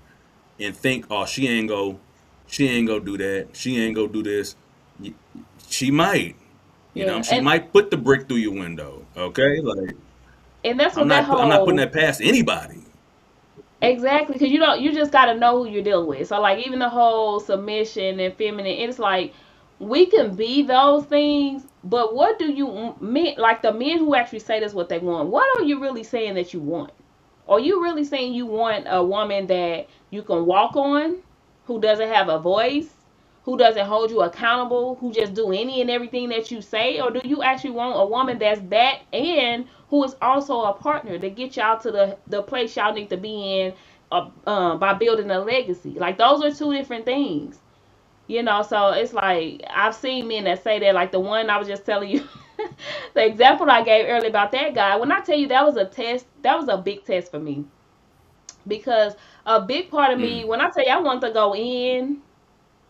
and think, oh, she ain't go do that. She ain't go do this. Y- She might, Yeah, she might put the brick through your window. Okay, like and that's what that I'm not putting whole. that past anybody. Exactly, because you just got to know who you're dealing with. So like even the whole submission and feminine, it's like we can be those things, but what do you men like the men who actually say that's what they want? What are you really saying that you want? Are you really saying you want a woman that you can walk on, who doesn't have a voice, who doesn't hold you accountable, who just do any and everything that you say, or do you actually want a woman that's that and who is also a partner to get y'all to the place y'all need to be in by building a legacy? Like those are two different things. So it's like I've seen men that say that, like the one I was just telling you, the example I gave earlier about that guy. When I tell you that was a test, that was a big test for me because a big part of me, Mm, when I tell you I want to go in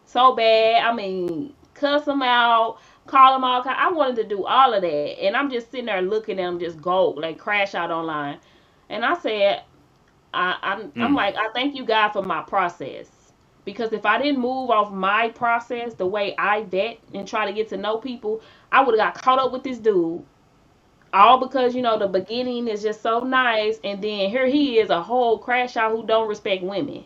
so bad, I mean, cuss them out, call them all. I wanted to do all of that, and I'm just sitting there looking at them just go like crash out online, and I said, I'm mm, like, I thank you God for my process. Because if I didn't move off my process the way I vet and try to get to know people, I would have got caught up with this dude. All because, the beginning is just so nice, and then here he is, a whole crash out who don't respect women.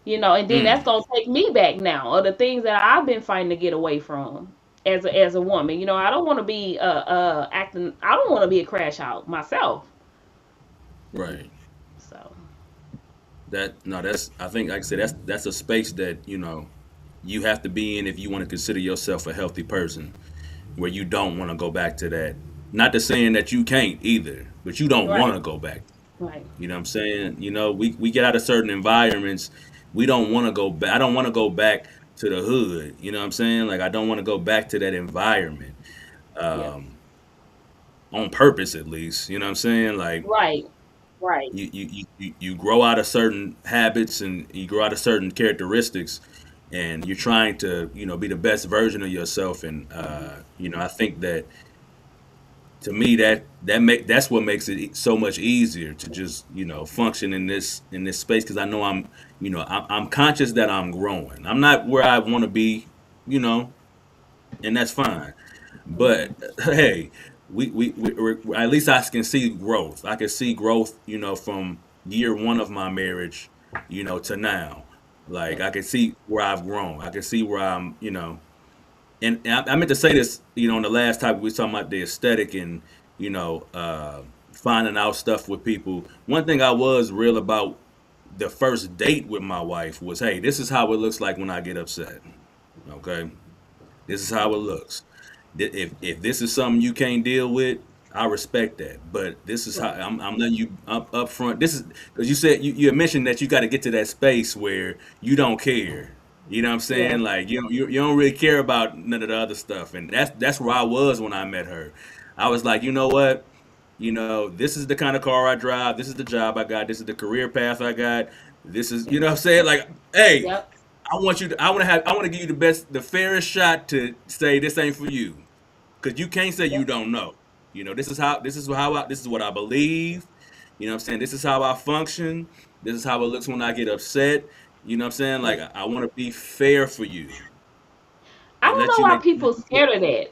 And then mm. that's gonna take me back now, or the things that I've been fighting to get away from as a woman. I don't want to be acting. I don't want to be a crash out myself. Right. So That no, that's I think like I said that's a space that you have to be in if you want to consider yourself a healthy person, where you don't want to go back to that. Not to saying that you can't either, but you don't want right, to go back. right, You know what I'm saying? We get out of certain environments. We don't want to go back. I don't want to go back to the hood. You know what I'm saying? Like I don't want to go back to that environment yeah, on purpose, at least. You know what I'm saying? Like right, right, you grow out of certain habits and you grow out of certain characteristics, and you're trying to be the best version of yourself. And I think that to me that's what makes it so much easier to just function in this space because I know I'm conscious that I'm growing. I'm not where I want to be, you know, and that's fine. But hey, at least I can see growth. I can see growth, from year one of my marriage, to now. Like yeah. I can see where I've grown. I can see where I'm, and I meant to say this, on the last topic we was talking about the aesthetic and finding out stuff with people. One thing I was real about the first date with my wife was, hey, this is how it looks like when I get upset. Okay, this is how it looks. If this is something you can't deal with, I respect that. But this is how Right, I'm letting you up front. This is because you said you had mentioned that you got to get to that space where you don't care. You know what I'm yeah, saying? Like you don't really care about none of the other stuff, and that's where I was when I met her. I was like, you know what? This is the kind of car I drive. This is the job I got. This is the career path I got. This is, what I'm saying? Like, hey, yep, I want to give you the fairest shot to say this ain't for you, because you can't say you yep, don't know. This is what I believe. You know what I'm saying? This is how I function. This is how it looks when I get upset. You know what I'm saying? Like, yeah. I want to be fair for you I and don't let know you why make. people scared of that.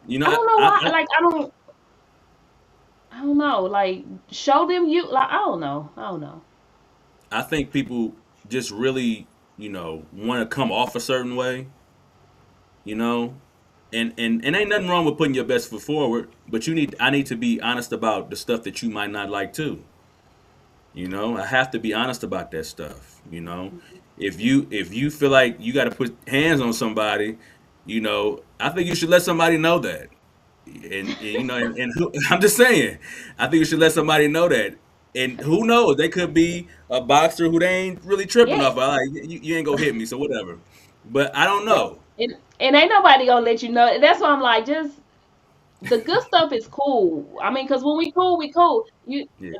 You know, I don't know why. I Like I don't know. Like show them you. Like I don't know. I don't know. I think people just really want to come off a certain way. You know, and ain't nothing wrong with putting your best foot forward, but I need to be honest about the stuff that you might not like too. I have to be honest about that stuff. If you feel like you got to put hands on somebody, I think you should let somebody know that. And I'm just saying, I think you should let somebody know that. And who knows? They could be a boxer who they ain't really tripping Yeah. off. Like you ain't gonna hit me, so whatever. But I don't Yeah. know. And ain't nobody gonna let you know. That's why I'm like, just the good stuff is cool. I mean, cause when we cool, we cool. You Yeah,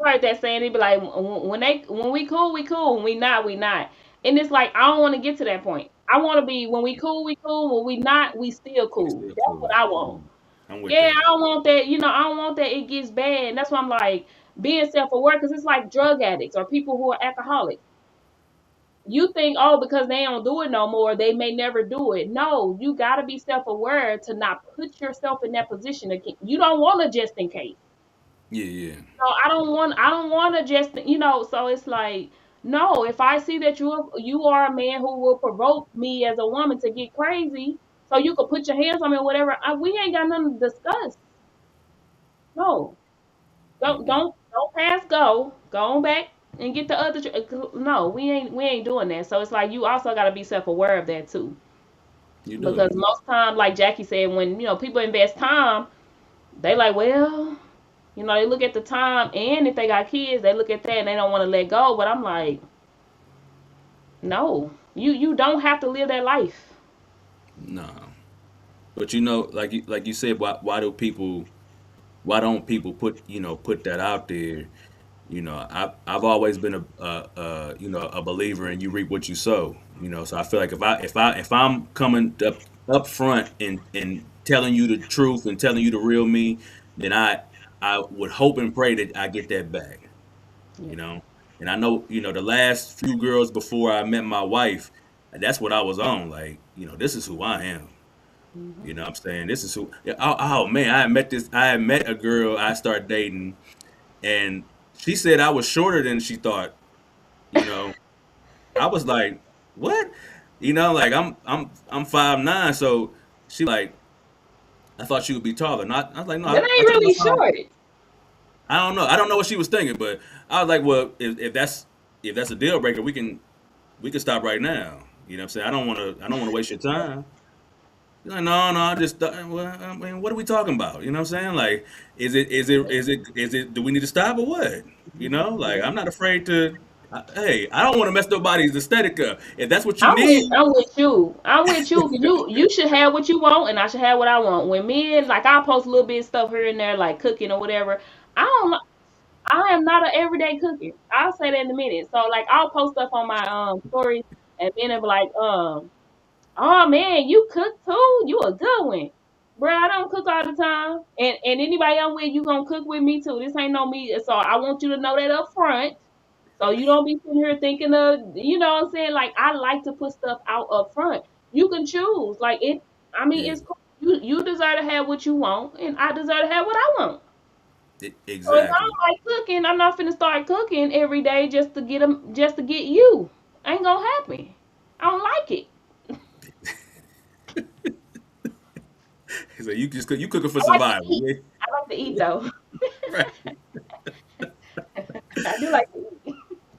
heard that saying? They be like, when we cool, we cool. When we not, we not. And it's like I don't want to get to that point. I want to be when we cool, we cool. When we not, we still we cool. still That's cool. what I want. I'm with Yeah, that. I don't want that. I don't want that. It gets bad. And that's why I'm like being self aware, because it's like drug addicts or people who are alcoholics. You think, oh, because they don't do it no more, they may never do it. No, you got to be self aware to not put yourself in that position again. You don't want to just in case. Yeah, yeah, No, I don't want to just, so it's like, no, if I see that you are a man who will provoke me as a woman to get crazy, so you could put your hands on me or whatever, we ain't got nothing to discuss. No. Don't pass go. Go on back and get the other no, we ain't doing that. So it's like you also got to be self-aware of that too. you do. Because most time, like Jackie said, when people invest time, they like, well, they look at the time, and if they got kids, they look at that and they don't want to let go. But I'm like, no, you don't have to live that life. Nah, but like you said, why don't people put that out there? I've always been a believer in you reap what you sow. So I feel like if I'm coming up front and telling you the truth and telling you the real me, then I would hope and pray that I get that back. Yeah. You know, and I know the last few girls before I met my wife, that's what I was on. Like this is who I am. Hmm. What I'm saying? This is who. Yeah, oh man, I had met a girl I started dating, and she said I was shorter than she thought. You know, I was like, what? Like I'm 5'9", so she like I thought she would be taller. Not I was like, no, That I ain't told her really I'm 5. short. I don't know. I don't know what she was thinking, but I was like, well, if that's a deal breaker, we can stop right now. You know what I'm saying? I don't want to waste your time. Like, no, no, I just well, I mean, what are we talking about? You know what I'm saying? Like, is it do we need to stop or what? Like I'm not afraid to. Hey, I don't want to mess nobody's aesthetic up. If that's what you I'm with need, I'm with you. I'm with you. You should have what you want, and I should have what I want. When men like I post a little bit of stuff here and there, like cooking or whatever. I don't. I am not an everyday cooker. I'll say that in a minute. So like I'll post stuff on my stories, and then it'll be like oh man, you cook too? You a good one. Bro, I don't cook all the time. And anybody I'm with, you gonna cook with me too. This ain't no me. So I want you to know that up front. So you don't be sitting here thinking of, what I'm saying? Like I like to put stuff out up front. You can choose. Like it. I mean, yeah, it's cool. You deserve to have what you want, and I deserve to have what I want. So if I exactly. don't like cooking, I'm not finna start cooking every day just to get them, just to get you. Ain't gonna happen. I don't like it. So you cooking for I like to survival, eat. yeah? I like to eat though. Right. I do like to eat.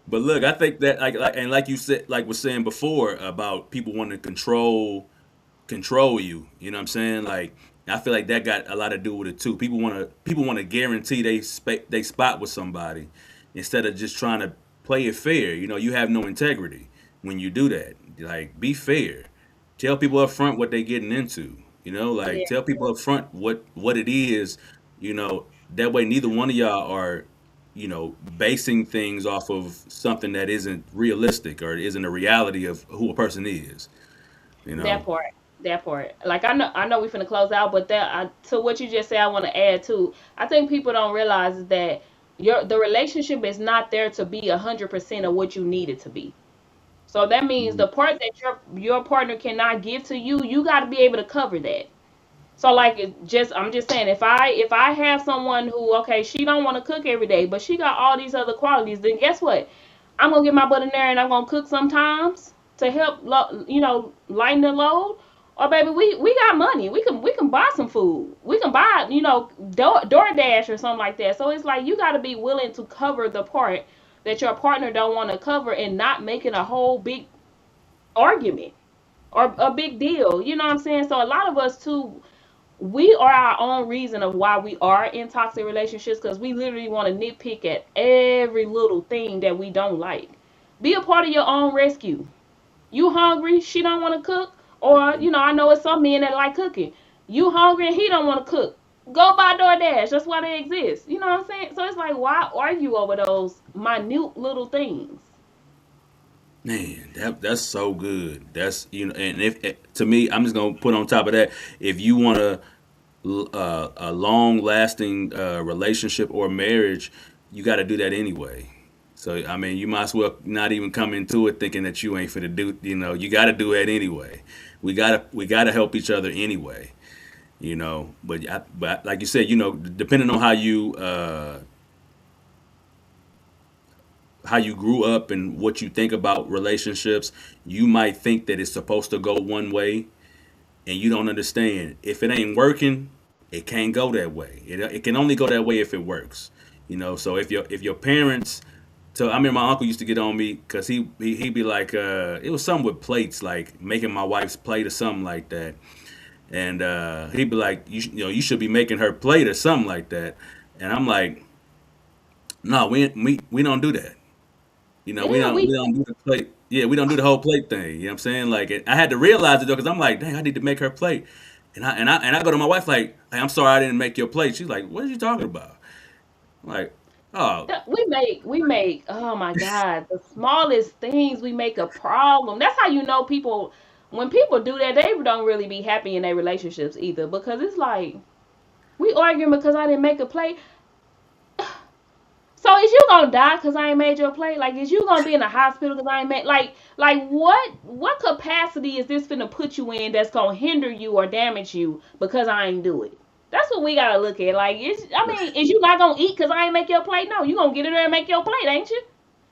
But look, I think that and like you said, like was saying before about people wanting to control you. You know what I'm saying? Like I feel like that got a lot to do with it too. People want to guarantee they spot with somebody instead of just trying to play it fair. You have no integrity when you do that. Like be fair. Tell people up front what they're getting into. Like Yeah, tell people up front what it is. That way neither one of y'all are basing things off of something that isn't realistic or isn't a reality of who a person is. You know. that part. That part. Like I know we finna close out, but to what you just said, I want to add too. I think people don't realize is that the relationship is not there to be 100% of what you need it to be. So that means the part that your partner cannot give to you, you got to be able to cover that. So like I'm just saying if I have someone who okay she don't want to cook every day but she got all these other qualities, then guess what? I'm gonna get my butt in there and I'm gonna cook sometimes to help lighten the load, Or baby, we got money. We can buy some food. We can buy, DoorDash or something like that. So it's like you got to be willing to cover the part that your partner don't want to cover and not making a whole big argument or a big deal. You know what I'm saying? So a lot of us too, we are our own reason of why we are in toxic relationships because we literally want to nitpick at every little thing that we don't like. Be a part of your own rescue. You hungry, she don't want to cook, or I know it's some men that like cooking. You hungry and he don't want to cook. Go buy DoorDash. That's why they exist. You know what I'm saying? So it's like, why argue over those minute little things? Man, that's so good. That's and if to me, I'm just gonna put on top of that. If you want a long lasting relationship or marriage, you got to do that anyway. So I mean, you might as well not even come into it thinking that you ain't finna do. You got to do it anyway. We gotta help each other anyway. But like you said, depending on how you grew up and what you think about relationships, you might think that it's supposed to go one way, and you don't understand. If it ain't working, it can't go that way. It can only go that way if it works. So if your parents, so I mean, my uncle used to get on me because he'd be like, it was something with plates, like making my wife's plate or something like that, and he'd be like, you should be making her plate or something like that, and I'm like, no, we don't do that. We Yeah, don't we we don't do the plate. Yeah, we don't do the whole plate thing. You know what I'm saying? Like I had to realize it though, because I'm like, dang, I need to make her plate. And I go to my wife like, hey, I'm sorry I didn't make your plate. She's like, what are you talking about? I'm like, oh, we make. Oh my God, the smallest things we make a problem. That's how you know people. When people do that, they don't really be happy in their relationships either because it's like we arguing because I didn't make a plate. So is you gonna die because I ain't made your plate? Like, is you gonna be in the hospital because I ain't made like what capacity is this finna put you in that's gonna hinder you or damage you because I ain't do it? That's what we gotta look at. Like, is you not gonna eat because I ain't make your plate? No, you gonna get in there and make your plate, ain't you?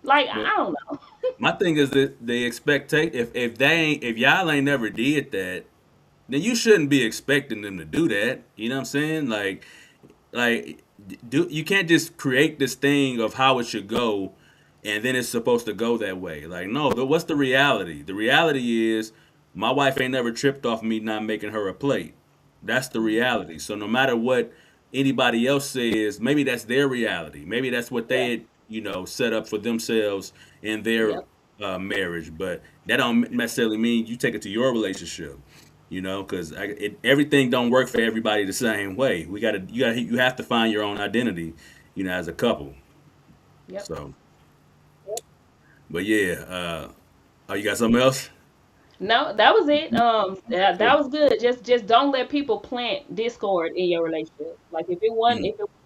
Like, well, I don't know. my thing is that they expect if y'all ain't never did that, then you shouldn't be expecting them to do that. You know what I'm saying? Like you can't just create this thing of how it should go and then it's supposed to go that way. Like, no, what's the reality? The reality is my wife ain't never tripped off me not making her a plate. That's the reality. So no matter what anybody else says, maybe that's their reality. Maybe that's what Yeah. they had, set up for themselves in their Yep. marriage. But that don't necessarily mean you take it to your relationship. Because everything don't work for everybody the same way. You have to find your own identity, as a couple. Yep. So, but yeah, oh, you got something else? No, that was it. That Cool. was good. Just don't let people plant discord in your relationship. Like Mm. if it was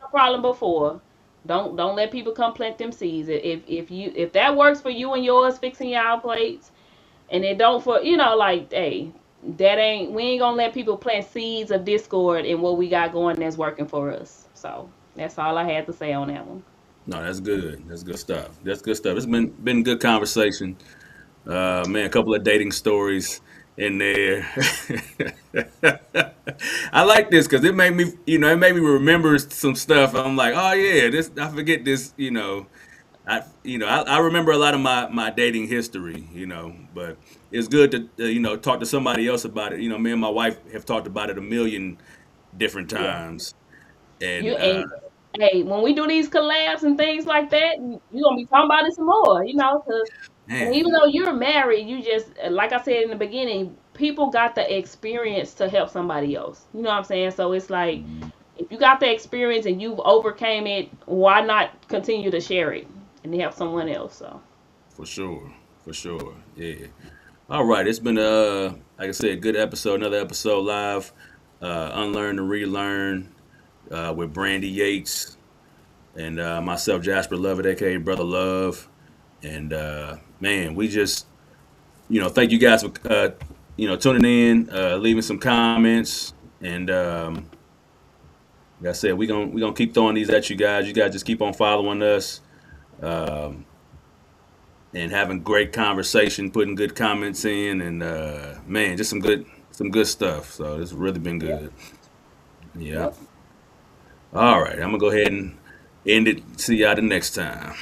a problem before, don't let people come plant them seeds. If that works for you and yours fixing y'all plates, and it don't for like, hey, that ain't we ain't gonna let people plant seeds of discord in what we got going that's working for us. So that's all I had to say on that one. No, that's good. That's good stuff. That's good stuff. It's been good conversation. Man, a couple of dating stories in there. I like this because it made me remember some stuff. I'm like, oh yeah, this I forget this. I remember a lot of my dating history. But it's good to talk to somebody else about it. Me and my wife have talked about it a million different Yeah. times, You and ain't Hey, when we do these collabs and things like that, you gonna be talking about it some more, because even man, though you're married, you just like I said in the beginning, people got the experience to help somebody else. You know what I'm saying? So it's like if you got the experience and you've overcame it, why not continue to share it and help someone else? So for sure, for sure, yeah. All right, it's been like I said, a good episode. Another episode live, unlearn and relearn, with Brandy Yates and myself, Jasper Lovett, aka Brother Love, and man, we just thank you guys for tuning in, leaving some comments, and like I said, we gonna keep throwing these at you guys. You guys just keep on following us, um, and having great conversation, putting good comments in, and man, just some good some good stuff. So it's really been Yep. good. Yeah. Yep. All right. I'm gonna go ahead and end it. See y'all the next time.